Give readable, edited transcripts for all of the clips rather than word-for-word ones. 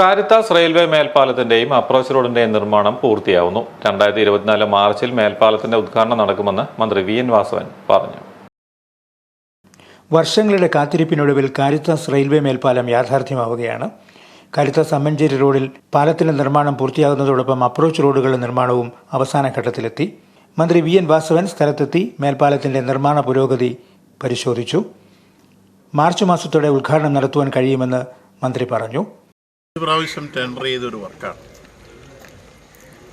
Caritas railway മേൽപ്പാലത്തിന്റെയും approach റോഡിന്റെയും നിർമ്മാണം പൂർത്തിയാവുന്നു. 2024 മാർച്ചിൽ മേൽപ്പാലത്തിന്റെ ഉദ്ഘാടനം നടക്കുമെന്ന് മന്ത്രി വി.എൻ. വാസവൻ പറഞ്ഞു. വർഷങ്ങളുടെ കാത്തിരിപ്പിനൊടുവിൽ കാരിത്താസ് റെയിൽവേ മേൽപ്പാലം യാഥാർത്ഥ്യമാവുകയാണ്. കാരിത്താസ് അമ്മഞ്ചേരി റോഡിൽ പാലത്തിന്റെ നിർമ്മാണം പൂർത്തിയാകുന്നതോടൊപ്പം അപ്രോച്ച് റോഡുകളുടെ നിർമ്മാണവും അവസാന ഘട്ടത്തിലെത്തി. മന്ത്രി വി.എൻ. വാസവൻ സ്ഥലത്തെത്തി മേൽപ്പാലത്തിന്റെ നിർമ്മാണ പുരോഗതി പരിശോധിച്ചു. മാർച്ച് മാസത്തോടെ ഉദ്ഘാടനം നടത്തുവാൻ കഴിയുമെന്ന് മന്ത്രി പറഞ്ഞു. പ്രാവശ്യം ടെൻഡർ ചെയ്തൊരു വർക്കാണ്.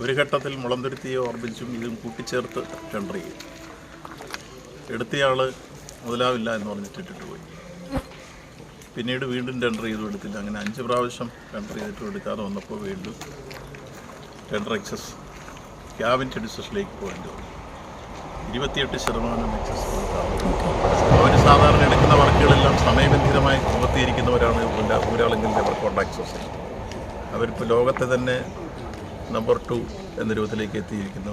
ഒരു ഘട്ടത്തിൽ മുളന്തുരുത്തിയെ ഓർമ്മിച്ചും ഇതും കൂട്ടിച്ചേർത്ത് ടെൻഡർ ചെയ്തു. എടുത്തയാൾ മുതലാവില്ല എന്ന് പറഞ്ഞിട്ടിട്ട് പോയി. പിന്നീട് വീണ്ടും ടെൻഡർ ചെയ്തു എടുത്തില്ല. അങ്ങനെ 5 പ്രാവശ്യം ടെൻഡർ ചെയ്തിട്ടും എടുക്കാതെ വന്നപ്പോൾ വീണ്ടും ടെൻഡർ എക്സസ് ക്യാബിനറ്റ് ഡിസിഷനിലേക്ക് പോകേണ്ടി വന്നു. 28% എക്സസ് അവർ സാധാരണ എടുക്കുന്ന വർക്കുകളെല്ലാം സമയബന്ധിതമായി പൂർത്തീകരിക്കുന്നവരാണ് ഊരാളുങ്കൽ ലേബർ കോൺട്രാക്ട് സൊസൈറ്റി. അവരിപ്പോൾ ലോകത്തെ തന്നെ നമ്പർ 2 എന്ന രൂപത്തിലേക്ക് എത്തിയിരിക്കുന്ന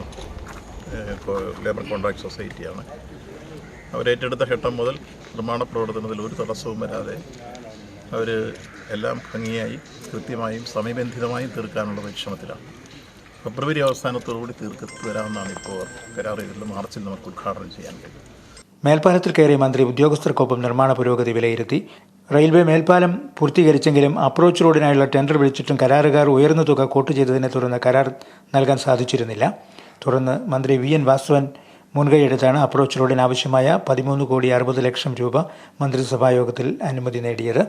ലേബർ കോൺട്രാക്ട് സൊസൈറ്റിയാണ്. അവരേറ്റെടുത്ത ഘട്ടം മുതൽ നിർമ്മാണ പ്രവർത്തനത്തിൽ ഒരു തടസ്സവും വരാതെ അവർ എല്ലാം ഭംഗിയായി കൃത്യമായും സമയബന്ധിതമായും തീർക്കാനുള്ള പരിശ്രമത്തിലാണ്. ഫെബ്രുവരി അവസാനത്തോടുകൂടി തീർക്കത്ത് വരാമെന്നാണ് ഇപ്പോൾ കരാർ ചെയ്തിട്ടുള്ളത്. മാർച്ചിൽ നമുക്ക് ഉദ്ഘാടനം ചെയ്യാൻ കഴിയും. മേൽപ്പാലത്തിൽ കയറിയ മന്ത്രി ഉദ്യോഗസ്ഥർക്കൊപ്പം നിർമ്മാണ പുരോഗതി വിലയിരുത്തി. റെയിൽവേ മേൽപ്പാലം പൂർത്തീകരിച്ചെങ്കിലും അപ്രോച്ച് റോഡിനായുള്ള ടെൻഡർ വിളിച്ചിട്ടും കരാറുകാർ ഉയർന്ന തുക കോട്ട് ചെയ്തതിനെ തുടർന്ന് കരാർ നൽകാൻ സാധിച്ചിരുന്നില്ല. തുടർന്ന് മന്ത്രി വി.എൻ. വാസവൻ മുൻകൈയെടുത്താണ് അപ്രോച്ച് റോഡിന് ആവശ്യമായ 13,60,00,000 രൂപ മന്ത്രിസഭായോഗത്തിൽ അനുമതി നേടിയത്.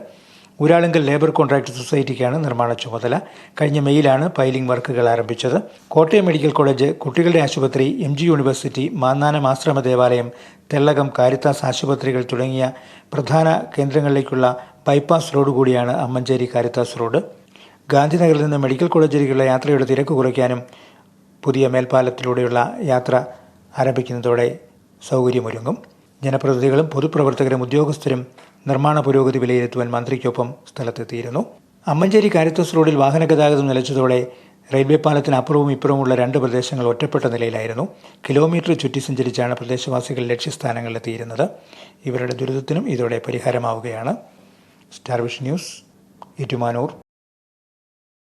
ഊരാളുങ്കൽ ലേബർ കോൺട്രാക്ട് സൊസൈറ്റിക്കാണ് നിർമ്മാണ ചുമതല. കഴിഞ്ഞ മെയ്യിലാണ് പൈലിംഗ് വർക്കുകൾ ആരംഭിച്ചത്. കോട്ടയം മെഡിക്കൽ കോളേജ്, കുട്ടികളുടെ ആശുപത്രി, MG യൂണിവേഴ്സിറ്റി, മാന്നാനം ആശ്രമ ദേവാലയം, തെള്ളകം, കാരിത്താസ് ആശുപത്രികൾ തുടങ്ങിയ പ്രധാന കേന്ദ്രങ്ങളിലേക്കുള്ള ബൈപ്പാസ് റോഡ് കൂടിയാണ് അമ്മഞ്ചേരി കാരിത്താസ് റോഡ്. ഗാന്ധിനഗറിൽ നിന്ന് മെഡിക്കൽ കോളേജിലേക്കുള്ള യാത്രയുടെ തിരക്ക് കുറയ്ക്കാനും പുതിയ മേൽപ്പാലത്തിലൂടെയുള്ള യാത്ര ആരംഭിക്കുന്നതോടെ സൗകര്യമൊരുങ്ങും. ജനപ്രതിനിധികളും പൊതുപ്രവർത്തകരും ഉദ്യോഗസ്ഥരും നിർമ്മാണ പുരോഗതി വിലയിരുത്തുവാൻ മന്ത്രിക്കൊപ്പം സ്ഥലത്തെത്തിയിരുന്നു. അമ്മഞ്ചേരി കാരിത്താസ് റോഡിൽ വാഹന ഗതാഗതം നിലച്ചതോടെ റെയിൽവേ പാലത്തിന് അപ്പുറവും ഇപ്പുറമുള്ള 2 പ്രദേശങ്ങൾ ഒറ്റപ്പെട്ട നിലയിലായിരുന്നു. കിലോമീറ്റർ ചുറ്റി സഞ്ചരിച്ചാണ് പ്രദേശവാസികൾ ലക്ഷ്യസ്ഥാനങ്ങളിലെത്തിയിരുന്നത്. ഇവരുടെ ദുരിതത്തിനും ഇതോടെ പരിഹാരമാവുകയാണ്. Star Vision News, Ettumanoor.